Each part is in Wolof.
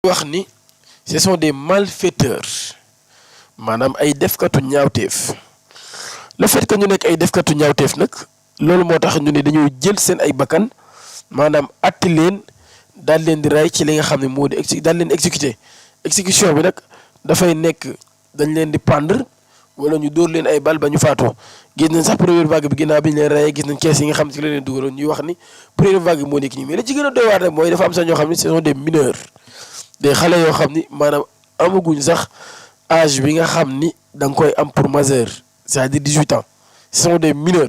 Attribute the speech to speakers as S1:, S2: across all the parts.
S1: wax ni ce sont des malfaiteurs maanaam ay defkatu ñaawteef le fait que ñu nekk ay defkatu ñaawteef nag loolu moo tax ñu ne dañoo jël seen ay bakkan maanaam atti leen daal leen di rey ci li nga xam ne moo di daal leen exécuté exécution bi nag dafay nekk dañ leen di pendre wala ñu dóor leen ay bal ba ñu faatoo gis nañ sax première vague bi ginnaaw bi ñu leen reyee gis nañ kees yi nga xam ne ci la leen dugaloon ñuy wax ni première vague bi moo nekk nii mais li ci gën a doy waar rek mooy dafa am sax ñoo xam ne ce sont des mineurs des xale yoo xam ni maanaam amaguñ sax âge bi nga xam ni da nga koy am pour majeur c'est-à-dire 18 ans ce sont des mineurs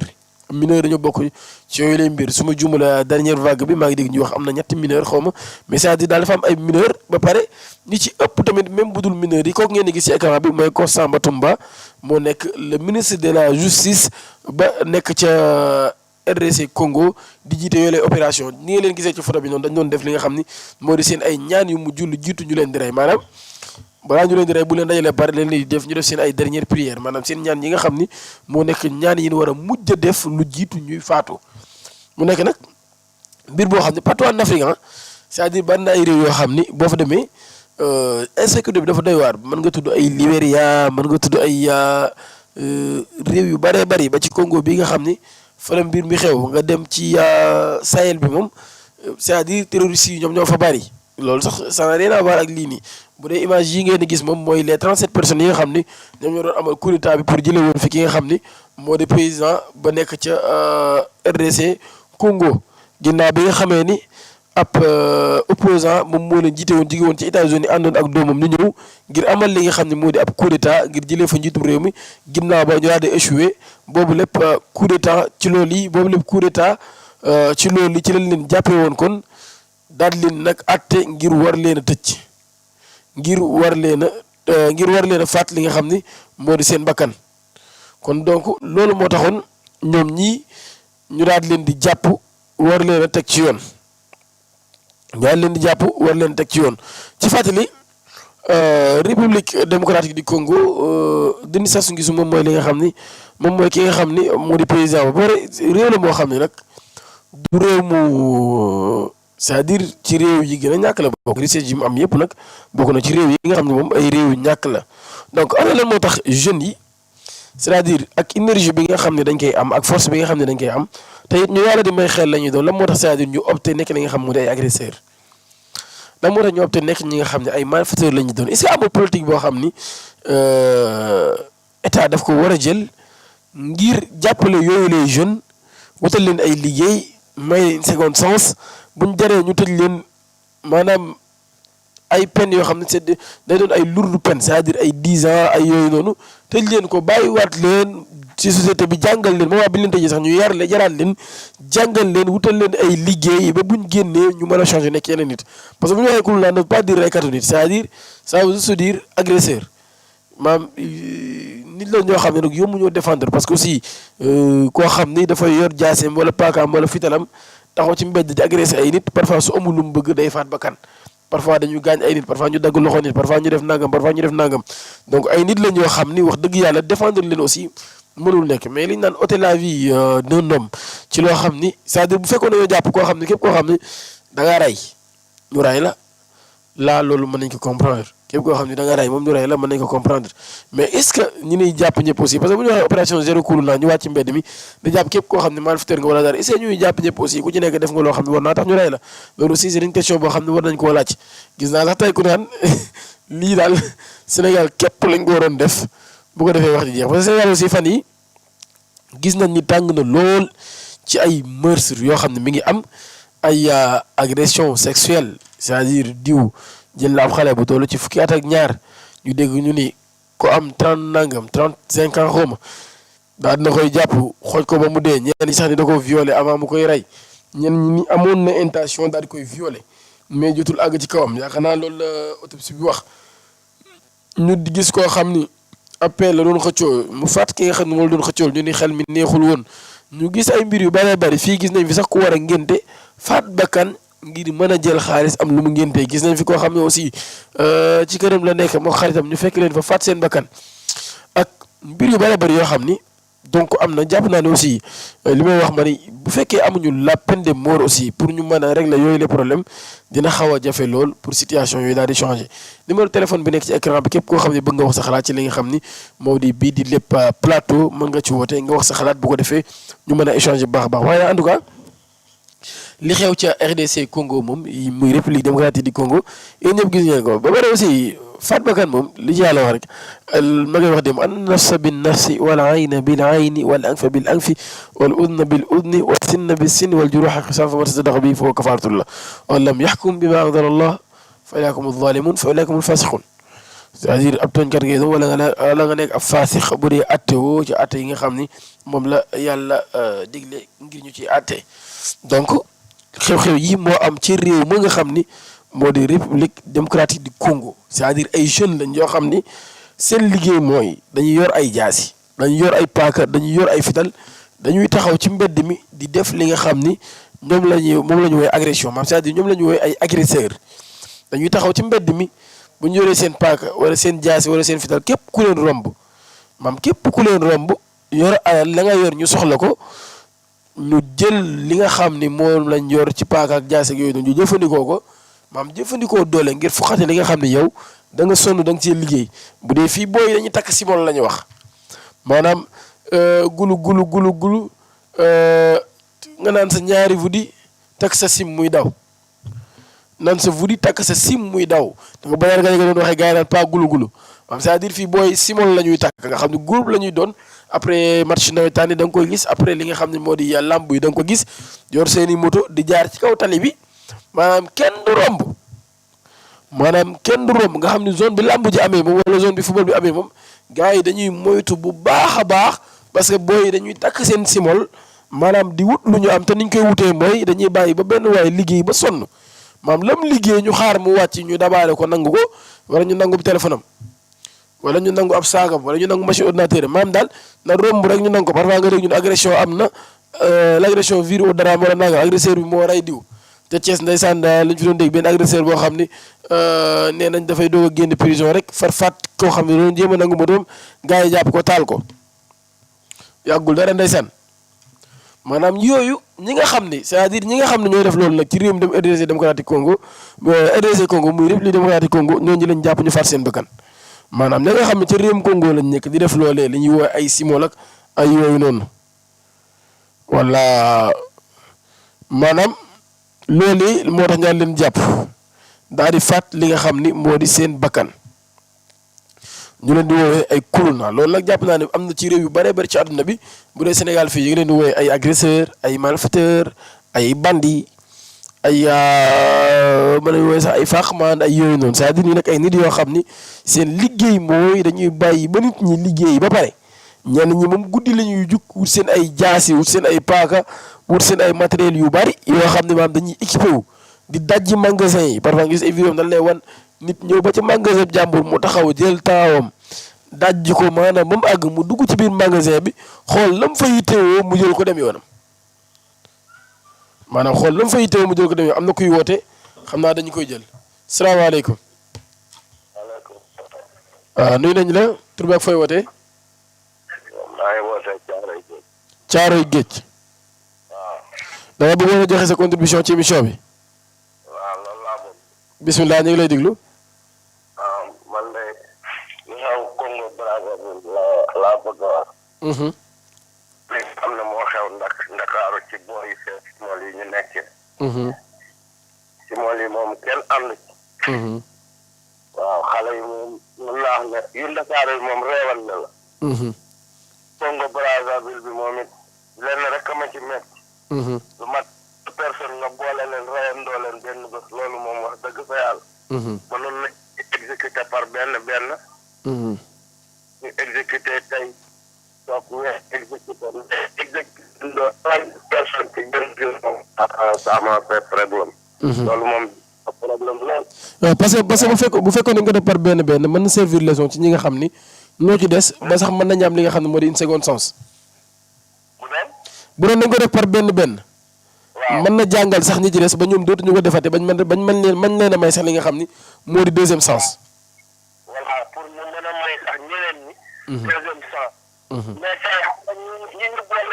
S1: dañoo bokk ci yooyu lay mbir su ma juumala dernière vague bi maa ngi dégg ñuy wax am na ñetti mineurs xaw ma mais c'est-à-dire daal dafa am ay mineurs ba pare ñi ci ëpp tamit même budul mineurs yi kooku ngeen di gis ci écran bi mooy Constant Batumba moo nekk le ministre de la justice ba nekk ca RDC Congo di jiite yooyu lay opération ni nga leen gisee ci photo bi noonu dañ doon def li nga xam ni moo di seen ay ñaan yu mujj lu jiitu ñu leen di rey maanaam balaa ñu leen di rey bu leen dajalee pare leen di def ñu def seen ay dernière prière maanaam seen ñaan yi nga xam ni moo nekk ñaan yi ñu war a mujj a def lu jiitu ñuy faatu mu nekk nag mbir boo xam ne partout en Afrique c'est-à-dire bari na ay réew yoo xam ni boo fa demee insécurité bi dafa doy waar mën nga tudd ay Libéria mën nga tudd ay réew yu bëree bëri ba ci Congo bi nga xam ni fa la mbir mi xew nga dem ci Sahel bi moom c'est-à-dire terroristes yi ñoom ñoo fa bëri loolu sax ça n'a rien à voir ak lii nii bu dee image yi ngeen di gis moom mooy les 37 personnes yi nga xam ni ñoom ñoo doon amal coup d'état bi pour jëlee woon fi ki nga xam ni moo di président ba nekk ca RDC Congo ginnaaw bi nga xamee ni ab opposant moom moo leen jiite woon jóge woon ci États-Unis àndoon ak doomam ñu ñëw ngir amal li nga xam ne moo di ab coup d'état ngir jëlee fa njiitum réew mi ginnaaw ba ñu daal di échoué boobu lépp coup d'état ci loolu yi boobu lépp coup d'état ci loolu yi ci lañ leen jàppee woon kon daal leen nag àtte ngir war leen a tëj ngir war leen a faat li nga xam ni moo di seen bakkan kon donc loolu moo taxoon ñoom ñii ñu daal leen di jàpp war leen a teg ci yoon daal leen di jàpp war leen teg ci yoon ci fàttali République démocratique du Congo Denis Sassou Nguesso moom mooy li nga xam ni moom mooy ki nga xam ni moo di président ba pare réew la moo xam ne nag du réew mu c'est-à-dire ci réew yi gën a ñàkk la bokk richesse yi mu am yëpp nag bokk na ci réew yi nga xam ne moom ay réew yu ñàkk la donc ana lan moo tax jeunes yi c'est-à-dire ak énergie bi nga xam ne dañ koy am ak force bi nga xam ne dañ koy am te it ñu yàlla di may xel la ñuy doon lan moo tax c'est-à-dire ñu opté nekk li nga xam moo di ay agresseur lan moo tax ñu opté nekk ñi nga xam ne ay malfaiteurs la ñuy doon est-ce que amul politique boo xam ni état daf ko war a jël ngir jàppale yooyu les jeunes wutal leen ay liggéey may une seconde chance buñ jaree ñu tëj leen maanaam ay peine yoo xam ne c'est day doon ay lourde peine c'est-à-dire ay 10 ans ay yooyu noonu tëj leen ko bàyyiwaat leen ci société bi jàngal leen moment bi leen tëjee sax ñu yaraat leen jàngal leen wutal leen ay liggéey ba buñ génnee ñu mën a changer nekk yeneen nit parce que bu ñu waxee kulunaa ne veut pas dire reykatu nit c'est-à-dire ça veut juste dire agresseur maam nit la ñoo xam ne nag yomb ñoo défendre parce que aussi koo xam ni dafay yor jaaseem wala paakaam wala fitalam taxaw ci mbedd di agressé ay nit parfois su amul lu mu bëgg day faat bakkan parfois dañu gaañ ay nit parfois ñu dagg loxo nit parfois ñu def nangam donc ay nit la ñoo xam ni wax dëgg yàlla défendre leen aussi mënul nekk mais li ñu naan ôter la vie d'un homme ci loo xam ni c'est-à-dire bu fekkoon dañoo jàpp koo xam ni képp koo xam ni da ngaa rey ñu rey la loolu mën nañ ko comprendre képp koo xam ni da nga rey moom ñu rey la mën nañ ko comprendre mais est-ce que ñi ñuy jàpp ñëpp aussi parce que bu ñu waxee opération zéro cool naa ñu wàcc ci mbedd mi di jàpp képp koo xam ne malfaiteur nga wala dara est-ce que ñuy jàpp ñëpp aussi ku ci nekk def nga loo xam ne war naa tax ñu rey la loolu aussi c'est une question boo xam ne war nañ koo laaj gis naa sax tey ku naan lii daal Sénégal képp lañ ko waroon def bu ko defee wax ji jeex parce que Sénégal aussi fan yi gis nañ ni tàng na lool ci ay meurtres yoo xam ne mi ngi am ay agression sexuelle c'est-à-dire diw jël la ab xale bu toll ci fukki at ak ñaar ñu dégg ñu ni ko am 35 ans xawma daal dina koy jàpp xooj ko ba mu dee ñenn ñi sax ni da ko violé avant mu koy rey ñenn ñi amoon na intention daal di koy violé mais jotul àgg ci kawam yaakaar naa loolu la autopsie bi wax ñu di gis koo xam ni appel la doon xëccoo mu faat ki nga xam ne moom la doon xëccool ñu ni xel mi neexul woon ñu gis ay mbir yu bëree bëri fii gis nañ fi sax ku war a ngénte faat bakkan ngir mën a jël xaalis am lu mu ngéntee gis nañ fi koo xam ne aussi ci këram la nekk moo xaritam ñu fekk leen fa faat seen bakkan ak mbir yu bëree bëri yoo xam ni donc am na jàpp naa ne aussi li may wax ma ni bu fekkee amuñu la peine de mort aussi pour ñu mën a régler yooyu les problèmes dina xaw a jafe lool pour situation yooyu daal di changer numéro téléphone bi nekk ci écran bi képp koo xam ne bëgg nga wax sa xalaat ci li nga xam ni moo di bii di lépp plateau mën nga ci woote nga wax sa xalaat bu ko defee ñu mën a échanger bu baax a baax waaye en tout cas li xew ca RDC Congo moom muy République démocratique du Congo yéen ñëpp gis ngeen ko ba pare aussi faat bakkan moom li ci yàlla wax rek ma ngay wax dem an nafsa bin nafsi wal ayna bil ayni wal anfa bil anfi wal udna bil udni wal sinna bis sinni wal juruha qisaas fa man tasaddaqa bihi fa huwa kafaaratun lahu wa lam yaxkum bima anzala Allah fa ulaa'ika humu zaalimuun fa ulaa'ika humul faasiquun c'est-à-dire ab tooñkat ngay doon wala nga nekk ab faasix bu dee atte woo ci atte yi nga xam ni moom la yàlla digle ngir ñu ci atte donc xew-xew yi moo am ci réew ma nga xam ni moo di République démocratique du Congo c'est-à-dire ay jeunes lañ yoo xam ni seen liggéey mooy dañuy yor ay jaasi dañuy yor ay paaka dañuy yor ay fital dañuy taxaw ci mbedd mi di def li nga xam ni moom la ñu woowee agression maanaam c'est-à-dire ñoom la ñu woowee ay agresseurs dañuy taxaw ci mbedd mi bu ñu yoree seen paaka wala seen jaasi wala seen fital képp ku leen romb maam képp ku leen romb yor alal la nga yor ñu soxla ko ñu jël li nga xam ni moom lañ yor ci paaka ak jaasi ak yooyu noonu ñu jëfandikoo ko maam jëfandikoo doole ngir fuxate li nga xam ne yow da nga sonn da nga cee liggéey bu dee fii booy dañuy takk simol la ñu wax maanaam gulu nga naan sa ñaari vudi takk sa sim muy daw naan sa vudi takk sa sim muy daw da nga bañaar nga doon waxee gars yi naan pas gulu maam c'est-à-dire fii booy simol la ñuy takk nga xam ne groupe la ñuy doon après match nawetaan yi da nga koy gis après li nga xam ne moo di làmb yi da nga ko gis yor seeni moto di jaar ci kaw tali bi maanaam kenn du romb nga xam ne zone bi làmb ji amee moom wala zone bi football bi amee moom gars yi dañuy moytu bu baax a baax parce que booy dañuy takk seen simol maanaam di wut lu ñu am te niñ koy wutee mooy dañuy bàyyi ba benn waaye liggéey ba sonn maam lam liggéey ñu xaar mu wàcc ñu dabaale ko nangu ko wala ñu nangu téléphone am wala ñu nangu ab saagam wala ñu nangu machine ordinateur maam daal na romb rek ñu nangu ko parfois nga dégg ñun agression am na l'agression vire au drame wala nanga agresseur bi moo rey diw te Thiès ndeysaan lañ fi doon dégg benn agresseur boo xam ni nee nañ dafay doog a génn prison rek far faat koo xam ne doon jéem a nangu motoom gars yi jàpp ko taal ko yàggul dara ndeysaan maanaam yooyu ñi nga xam ni c'est-à-dire ñi nga xam ne ñooy def loolu nag ci réewum dem RDC démocratique Congo RDC Congo muy République démocratique Congo ñooñu lañ jàpp ñu faat seen bakkan maanaam ñi nga xam ne ci réewum Congo lañ nekk di def loolee li ñuy woo ay simol ak ay yooyu noonu wala maanaam loolu moo tax ñaan leen jàpp daal di faat li nga xam ni moo di seen bakkan ñu leen di woowee ay kuluna loolu nag jàpp naa ne am na ci réew yu bëree bëri ci àdduna bi bu dee Sénégal fii yi ngi leen di woowee ay agresseur ay malfaiteur ay bandi ay mën nañu woowee sax ay faaxmaan ay yooyu noonu c'est-à-dire ni nag ay nit yoo xam ni seen liggéey mooy dañuy bàyyi ba nit ñi liggéey ba pare ñenn ñi moom guddi la ñuy jug wut seen ay jaasi wut seen ay paaka wut seen ay matériels yu bari yoo xam ne maanaam dañuy équipé wu di dajji magasin yi parfois nga gis ay vidéo dañ lay wan nit ñëw ba ci magasin jàmbur mu taxaw jël taawam dajji ko maanaam ba mu àgg mu dugg ci biir magasin bi xool la mu fa yittewoo mu jël ko dem yoonam maanaam xool la mu fa yittewoo mu jël ko dem yoonam am na kuy woote xam naa dañu koy jël salaamaaleykum. waaw nuyu nañ la tur bi ak fooy wootee.
S2: maa ngi wootee Caaroy Géej.
S1: Caaroy Géej.
S2: waaw.
S1: da nga bëggoon a joxe sa contribution ci émission bi.
S2: waaw loolu laa bëgg.
S1: bisimilah ñu ngi lay déglu.
S2: waaw man de li xew Congo Brazzaville laa bëgg a wax. li xam ne moo xew Ndakaaru ci boor yi fee simol yi ñu nekkee. simol yi moom kenn ànd ci. waaw xale yi moom mën naa wax ne yu Ndakaaru yi moom réewal na la. Congo Brazzaville bi moom it lenn rek a ma ci metti. lu mat personne nga boole leen reyandoo leen benn bés loolu moom wax dëgg fa yàlla. mënoon na exécuté par benn. ñu exécuté tey toog weer exécuté ndoo 30 personnes ci benn jour moom. ça m'a fait problème. loolu moom problème lool.
S1: waaw parce que bu fekkoon ne nga def par benn mën na servir leçon ci ñi nga xam ni ñoo ci des ba sax mën nañu am li nga xam ne moo di une seconde chance. bu doon dañ ko def par benn.
S2: waaw
S1: mën na jàngal sax ñi ci des ba ñoom dootuñu ko defate bañ mën leen a may sax li nga xam ni moo di deuxième chance.
S2: voilà pour ñu mën a may sax ñeneen ñi. deuxième chance. mais tey xam nga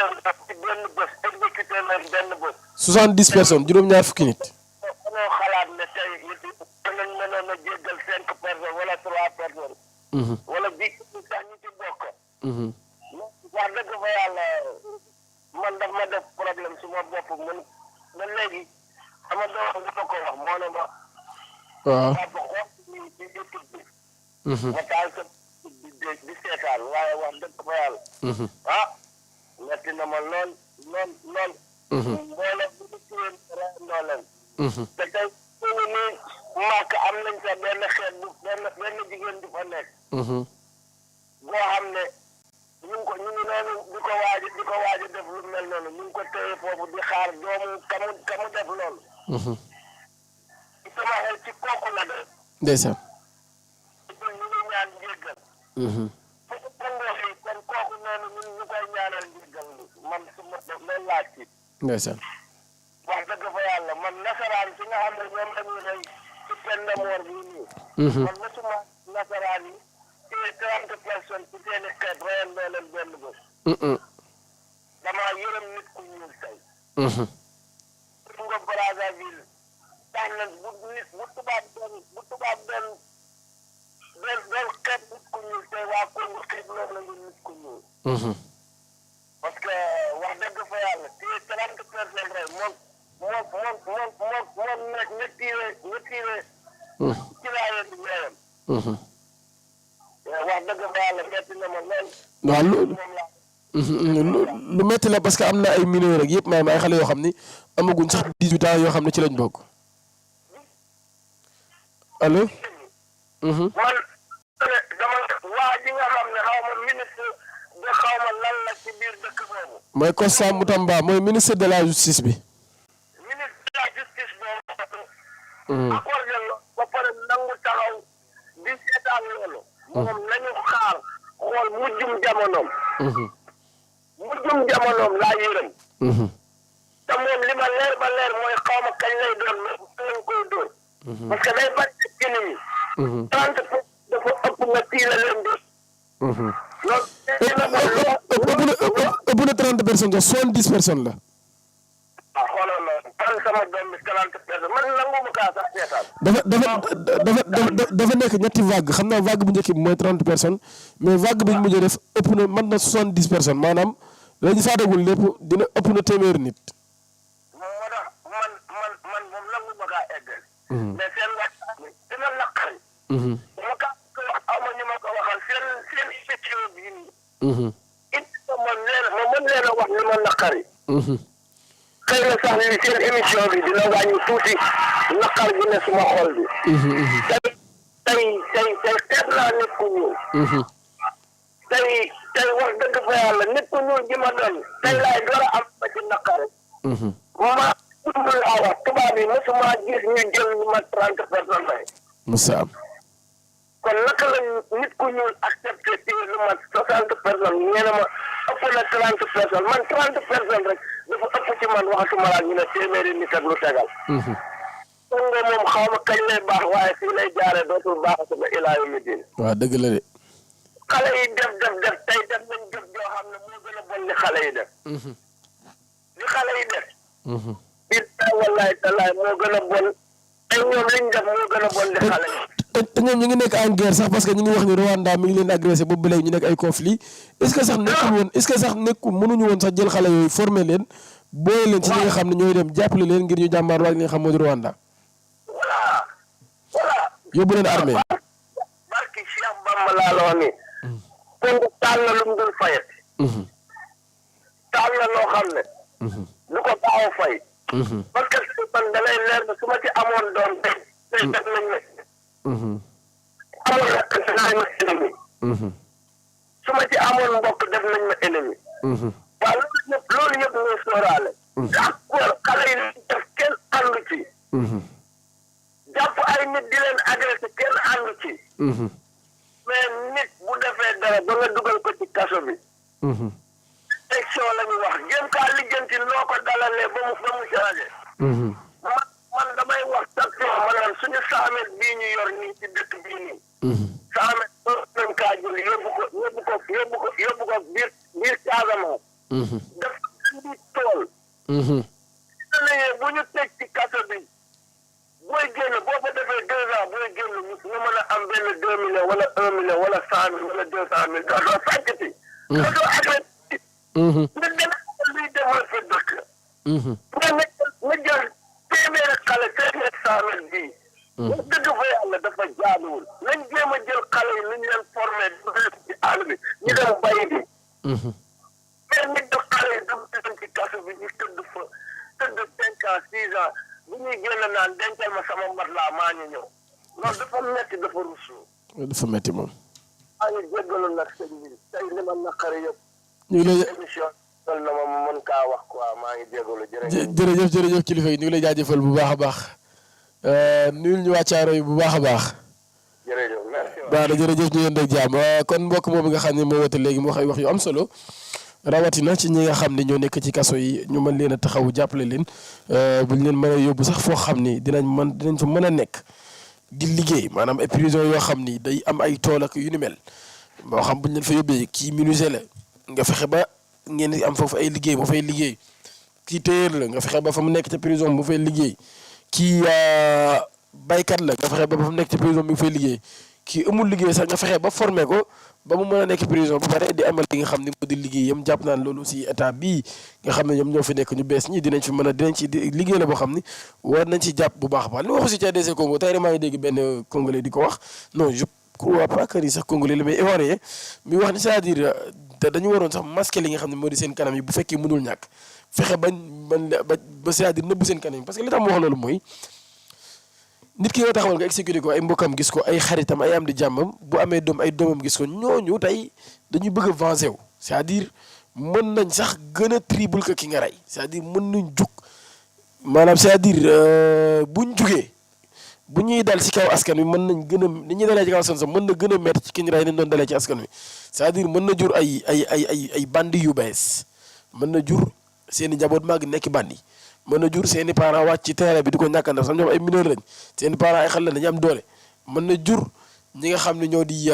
S2: leen def ci benn bés exécuté leen benn bés.
S1: 70 personnes juróom-ñaar fukki nit.
S2: dañoo xalaat ne tey it danañ mënoon a jéggal 5 personnes wala 3 personnes. wala bii sax ñu ci bokk. wax dëgg fa yàlla man daf ma def problème su ma bopp man léegi sama doom dafa ko wax moo ne ma.
S1: waaw.
S2: papa xool ci YouTube bi. ma taal sa di seetaan waaye wax dëgg fa yàlla. ah metti na ma lool. mbooloo bu ñu tuwee reyandoo leen. te tey su ñu nii màkk am nañ sa benn xeet bu benn jigéen di fa nekk. boo xam ne ñu ngi noonu di ko waaj a def lu mel noonu ñu ngi ko téye foofu di xaar doomu kamu def loolu. sama xel ci kooku la def.
S1: ndeysaan.
S2: ñu ngi ñaan njéggal. fu ko tëngoo fii kon kooku noonu ñun ñu koy ñaanal njéggal man su ma loolu laa ci.
S1: ndeysaan.
S2: wax dëgg fa yàlla man nasaraan si nga xam ne ñoom dañu rey ci peine de mort bii nii. man nasuma nasaraan yi te 30 personnes ci seen i xeet reyandoo leen benn bés. damaa yërëm nit ku ñuul tey. Congo Brazzaville tax na bu tubaab doon xeet nit ku ñuul tey waa Congo xeet loolu la ñu nit ku ñuul. parce que wax dëgg fa yàlla te 30 personnes rey moom nag ña tiire ci laayee di ñëwam. wax dëgg fa yàlla metti na ma lool.
S1: waaw lu metti la parce que am na ay mineurs rek yëpp maanaam ay xale yoo xam ni amaguñ sax 18 ans yoo xam ne ci lañ bokk. allo.
S2: man dama waa ji nga xam ne xaw ma ministre de xaw ma lan la ci biir dëkk boobu.
S1: mooy Constant Mutamba mooy ministre de la justice bi.
S2: ministre de la justice boobu. accordé la ba pare nangu taxaw di seetaan loolu. moom nañu xaar xool mujjum jamonoom. mujjum jamonoom laa yërëm. te moom li ma leer ba leer mooy xaw ma kañ lay doon mais lañ koy doon. parce que day bari ci gën yi. 30 pour dafa ëpp nga tiila leen di.
S1: ëpp na 30 personnes sax 70 personnes la.
S2: ah xoolal ma man sama doom bi 30 personnes man nanguma kaa sax seetaan.
S1: dafa nekk ñetti vague xam naa vague bu njëkk bi mooy 30 personnes mais vague bi ñu mujjee def ëpp na mën na 70 personnes maanaam la ñu faatagul lépp dina ëpp na téeméeri nit.
S2: moo tax man moom nanguma kaa eggal. mais seen waxtaan bi dina naqari. ma kaa ko wax aw ma ñu ma ko waxal seen émission bii nii. it ma mën leen a wax ni ma naqari. xëy na sax li seen émission bi dina wàññi tuuti naqar gi ne suma xol bi. tey xeet naa nit ku ñuul. tey wax dëgg fa yàlla nit ku ñuul ji ma doon tey laay door a am ba ci naqar. ma dund laa wax tubaab yi mosuma gis ñu jël ñu ma 30 personnes lay.
S1: Moussa am.
S2: kon naka la nit ku ñuul accepté ci lu mat 60 personnes ñu ne ma ëpp na 30 personnes man 30 personnes rek dafa ëpp ci man waxatuma laa ñu ne téeméeri nit ak lu tegal. kon nga moom xaw ma kañ lay baax waaye fii lay jaaree dootul baaxatuma ilaa yu mi diin.
S1: waaw dëgg la de.
S2: xale yi def tey def nañ jëf joo xam ne moo gën a bon li xale yi def. li xale yi def. billaay wallaay talaay moo gën a bon tey ñoom liñ def moo gën a bon li xale yi.
S1: te ñoom ñu ngi nekk en guerre sax parce que ñu ngi wax ni Rwanda mi ngi leen agressé boobu ba léegi ñu nekk ay conflit est-ce que sax nekkul mënuñu woon sax jël xale yooyu former leen boole leen ci ñi nga xam ne ñooy dem jàppale leen ngir ñu jàmbaarloo ak li nga xam moo di Rwanda.
S2: voilà.
S1: yóbbu leen armée.
S2: barki Cheikh Bamba laa la wax ni. kon taal na lu mu dul fayati. taal na loo xam ne. du ko gaaw a fay. parce que man da lay leer na su ma ci amoon doom tey def nañ ne. amoon na ennemi. su ma ci amoon mbokk def nañ ma ennemi. waaw loolu yëpp ñuy sóoraale. d'accord xale yi def kenn àndu ci. jàpp ay nit di leen agressé kenn àndu ci. mais nit bu defee dara ba nga dugal ko ci kaso bi. élection la ñu wax jéem kaa lijjanti noo ko dalalee ba mu changé. man damay wax chaque jour ma naan suñu 100 mètres bii ñu yor nii ci dëkk bii nii. 100 mètres nañ kaa jël yóbbu ko biir Casamance. def am benn 2 millions wala 1 million wala 100 000 wala 200 000 doo sàccati. doo agressé. nga dem luy demal sa dëkk. nga jël téeméeri xale 100 000 bii. wax dëgg fa yàlla dafa jaaduwul. nañ jéem a jël xale yi nañ leen formé ci àll bi ñu dem bay bi. mais nit du xale yi dem ci kaso bi ñu tëdd 5 ans 6 ans bu ñuy génn naan dencal ma sama mat laa maa ñu ñëw loolu dafa metti dafa rusu.
S1: dafa metti moom.
S2: maa ngi jéggalu nag sëñ bi tey li ma naqari yëpp.
S1: ñu ngi lay
S2: émission tol na ma mën kaa wax quoi maa ngi jéggalu
S1: jërëjëf kilifa yi ñu ngi lay jaajëfal bu baax a baax nuyul ñu waa Caaroy bu baax a baax.
S2: jërëjëf merci.
S1: baax na jërëjëf ñu yéen rek jàmm kon mbokk moom nga xam ne moo woote léegi moo wax ay wax yu am solo rawatina ci ñi nga xam ne ñoo nekk ci kaso yi ñu mën leen a taxawu jàppale leen buñ leen mën a yóbbu sax foo xam ni dinañ fa mën a nekk di liggéey maanaam ay prison yoo xam ni day am ay tool ak yu ni mel moo xam buñ leen fa yóbbee kii menuisier la nga fexe ba ngeen di am foofu ay liggéey mu fay liggéey kii tailleur la nga fexe ba fa mu nekk ca prison mu fay liggéey kii baykat la nga fexe ba fa mu nekk ca prison mu fay liggéey kii amul liggéey sax nga fexe ba formé ko ba mu mën a nekk prison ba pare di amal li nga xam ne moo di liggéeyam jàpp naan loolu aussi état bii nga xam ne ñoom ñoo fi nekk ñu bees ñi dinañ ci liggéey la boo xam ni war nañ ci jàpp bu baax a baax li waxu si ca DC Congo tey rek maa ngi dégg benn congolais di ko wax non je crois pas que ni sax congolais la mais ivoirien mi wax ni c'est-à-dire dañu waroon sax masquer li nga xam ne moo di seen kanam yi bu fekkee mënul ñàkk fexe ba c'est-à-dire nëbb seen kanam yi parce que li tax mu wax loolu mooy nit ki nga taxawal nga exécuté ko ay mbokkam gis ko ay xaritam ay am di jàmmam bu amee doom ay doomam gis ko ñooñu tey dañuy bëgg a venger wu c'est-à-dire mën nañ sax gën a triple que ki nga rey c'est-à-dire mën nañ jug maanaam c'est-à-dire buñ jugee bu ñuy dal ci kaw askan wi mën nañ gën a ni ñuy dalee ci kaw askan sax mën na gën a métti ci ki ñu rey nañ doon dalee ci askan wi c'est-à-dire mën na jur ay bandi yu bees mën na jur seen i njaboot màgg nekk bandi mën na jur seen i parents wàcc ci terrain bi di ko ñàkkandal sax ñoom ay mineur lañ seen i parents ay xale la dañu am doole mën na jur ñi nga xam ne ñoo di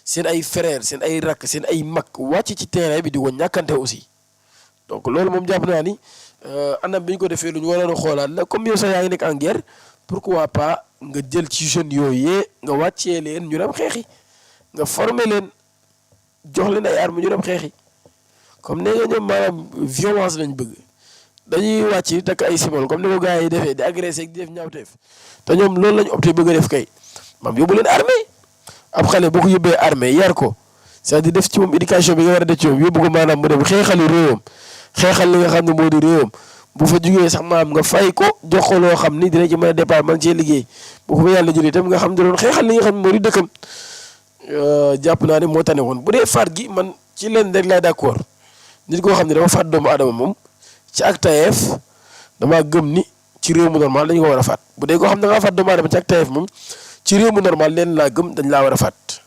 S1: seen ay frères seen ay rakk seen ay mag wàcc ci terrain bi di ko ñàkkante aussi donc loolu moom jàpp naa ni anam bi ñu ko defee lu ñu waroon a xoolaat la comme yow sax yaa ngi nekk en guerre pourquoi pas nga jël ci jeunes yooyu nga wàccee leen ñu dem xeexi nga former leen jox leen ay armes ñu dem xeexi comme nee nga ñoom maanaam violence lañ bëgg dañuy wàcc takk ay simol comme ni ko gars yi defee di agressé ak di def ñaawteef te ñoom loolu lañ opté bëgg a def kay maam yóbbu leen armée ab xale boo ko yóbbee armée yar ko c'est-à-dire def ci moom éducation bi nga war a def ci moom yóbbu ko maanaam mu dem xeexali réewam xeexal li nga xam ne moo di réewam bu fa jugee sax maanaam nga fay ko jox ko loo xam ni dina ci mën a départ man cee liggéey bu ko fa yàlla jëlee itam nga xam ne doon xeexal li nga xam ne moo di dëkkam jàpp naa ne moo tane woon bu dee faat gi man ci leen rek laa d'accord nit koo xam ne dafa faat doomu aadama moom ci ak tayeef damaa gëm ni ci réew mu normal dañu ko war a faat bu dee koo xam ne da ngaa faat doomu aadama ci ak tayeef moom ci réew mu normal leen laa gëm dañ laa war a faat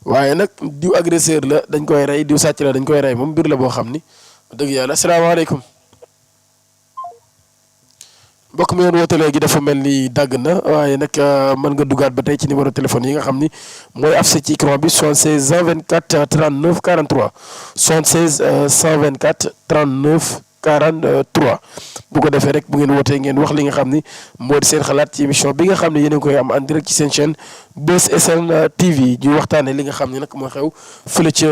S1: waaye nag diw agresseur la dañ koy rey diw sàcc la dañ koy rey moom mbir la boo xam ni dëgg yàlla asalaamaaleykum mbokk mi yoon woote léegi dafa mel ni dàgg na waaye nag mën nga dugaat ba tey ci numéro téléphone yi nga xam ni mooy affiché ci écran bi 76 124 39 43 76 124 39 43 bu ko defee rek bu ngeen wootee ngeen wax li nga xam ni moo di seen xalaat ci émission bi nga xam ne yéen a ngi koy am en direct ci seen chaîne Buzz SN TV ñu waxtaanee li nga xam ne nag moo xew fële ca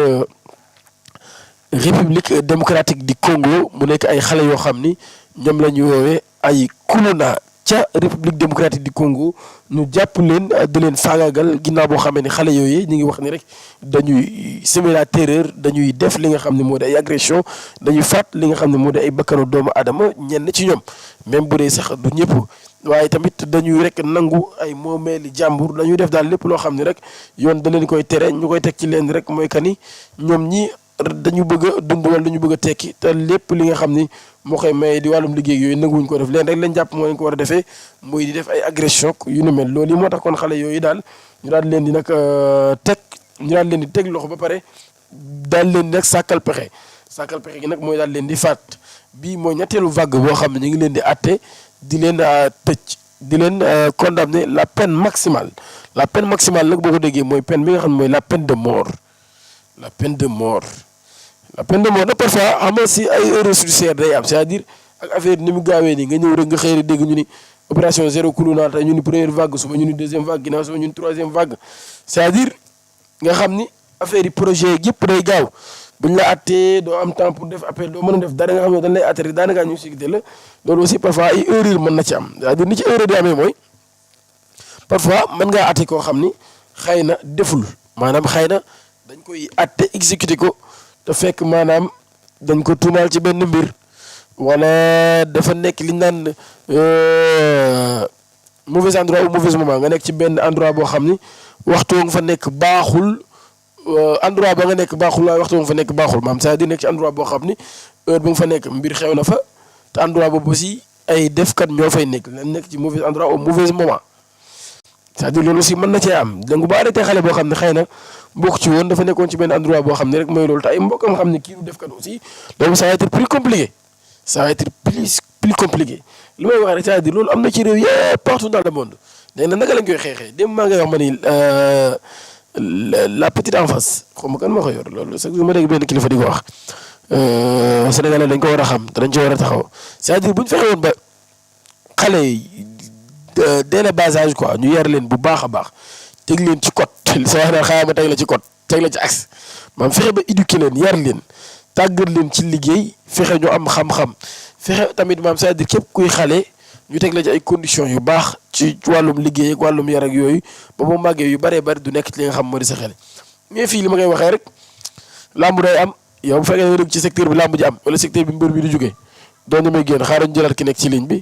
S1: République démocratique du Congo mu nekk ay xale yoo xam ni ñoom la ñu woowee ay kuluna ca République démocratique du Congo ñu jàpp leen di leen faagaagal ginnaaw boo xamee ni xale yooyu ñu ngi wax ni rek dañuy semer la terreur dañuy def li nga xam ne moo di ay agression dañuy faat li nga xam ne moo di ay bakkanu doomu aadama ñenn ci ñoom même bu dee sax du ñëpp waaye tamit dañuy rek nangu ay moomeeli jàmbur dañuy def daal lépp loo xam ne rek yoon da leen koy tere ñu koy teg ci leen rek mooy que ni ñoom ñi dañu bëgg a dund wala dañu bëgg a tekki te lépp li nga xam ni moo koy maye di wàllum liggéey yooyu nanguwuñ ko def leen rek lañ jàpp moo leen ko war a defee muy di def ay agression yu ni mel loolu yi moo tax kon xale yooyu daal ñu daal leen di nag leen di teg loxo ba pare daal leen di nag sàkkal pexe gi nag mooy daal leen di faat bii mooy ñetteelu vague boo xam ne ñu ngi leen di àtte di leen tëj di leen condamner la peine maximale nag boo ko déggee mooy peine bi nga xam ne mooy la peine de mort nag parfois xam nga si ay erreurs judiciaires day am c'est-à-dire ak affaire ni mu gaawee nii nga ñëw rek nga xëy na dégg ñu ni opération zéro corona tey ñu ni première vague suba ñu ni deuxième vague ginnaaw suba ñu ni troisième vague c'est-à-dire nga xam ni affaire yi projet yëpp day gaaw buñ la attee doo am temps pour def appel doo mën a def dara nga xam ne dañ lay atterrir daanaka ñu sécurité la loolu aussi parfois ay erreur mën na ci am c'est-à-dire ni ci erreur di amee mooy parfois mën ngaa atte koo xam ni xëy na deful maanaam xëy na dañ koy atte exécuté ko te fekk maanaam dañ ko tuumaal ci benn mbir wala dafa nekk li ñu naan mauvais endroit ou mauvais moment nga nekk ci benn endroit boo xam ni waxtu nga fa nekk baaxul endroit ba nga nekk baaxul waaye waxtu nga fa nekk baaxul maam c'est-à-dire nekk ci endroit boo xam ni heure bu nga fa nekk mbir xew na fa te endroit boobu aussi ay defkat ñoo fay nekk lan nekk ci mauvais endroit au mauvais moment c'est-à-dire loolu aussi mën na cee am donc bu arrêté xale boo xam ne xëy na bokk ci woon dafa nekkoon ci benn endroit boo xam ne rek mooy loolu te ay mbokkam xam ne kii du defkat aussi donc ça va être plus compliqué ça va être plus compliqué li may wax rek c'est-à-dire loolu am na ci réew yëpp partout dans le monde léegi nag naka lañ koy xeexee dem maa ngi wax ma ni la petite enfance xaw ma kan moo ko yor loolu sax ma dégg benn kilifa di ko wax Sénégalais dañ ko war a xam te dañ ci war a taxaw c'est-à-dire bu ñu fexe woon ba xale yi dès le bas âge quoi ñu yar leen bu baax a baax teg leen ci code sa wax na xaaral ma teg la ci code teg la ci axe maanaam fexe ba éduquer leen yar leen tàggat leen ci liggéey fexe ñu am xam-xam fexe tamit maam c'est-à-dire képp kuy xale ñu teg la ci ay conditions yu baax ci wàllum liggéey ak wàllum yar ak yooyu ba mu màggee yu bëree bëri du nekk ci li nga xam moo di sa xel mais fii li ma koy waxee rek làmb day am yow bu fekkee ne rek ci secteur bi làmb ji am wala secteur bi mbër bi di jógee doon na may génn xaaral ñu jëlaat ki nekk ci ligne bi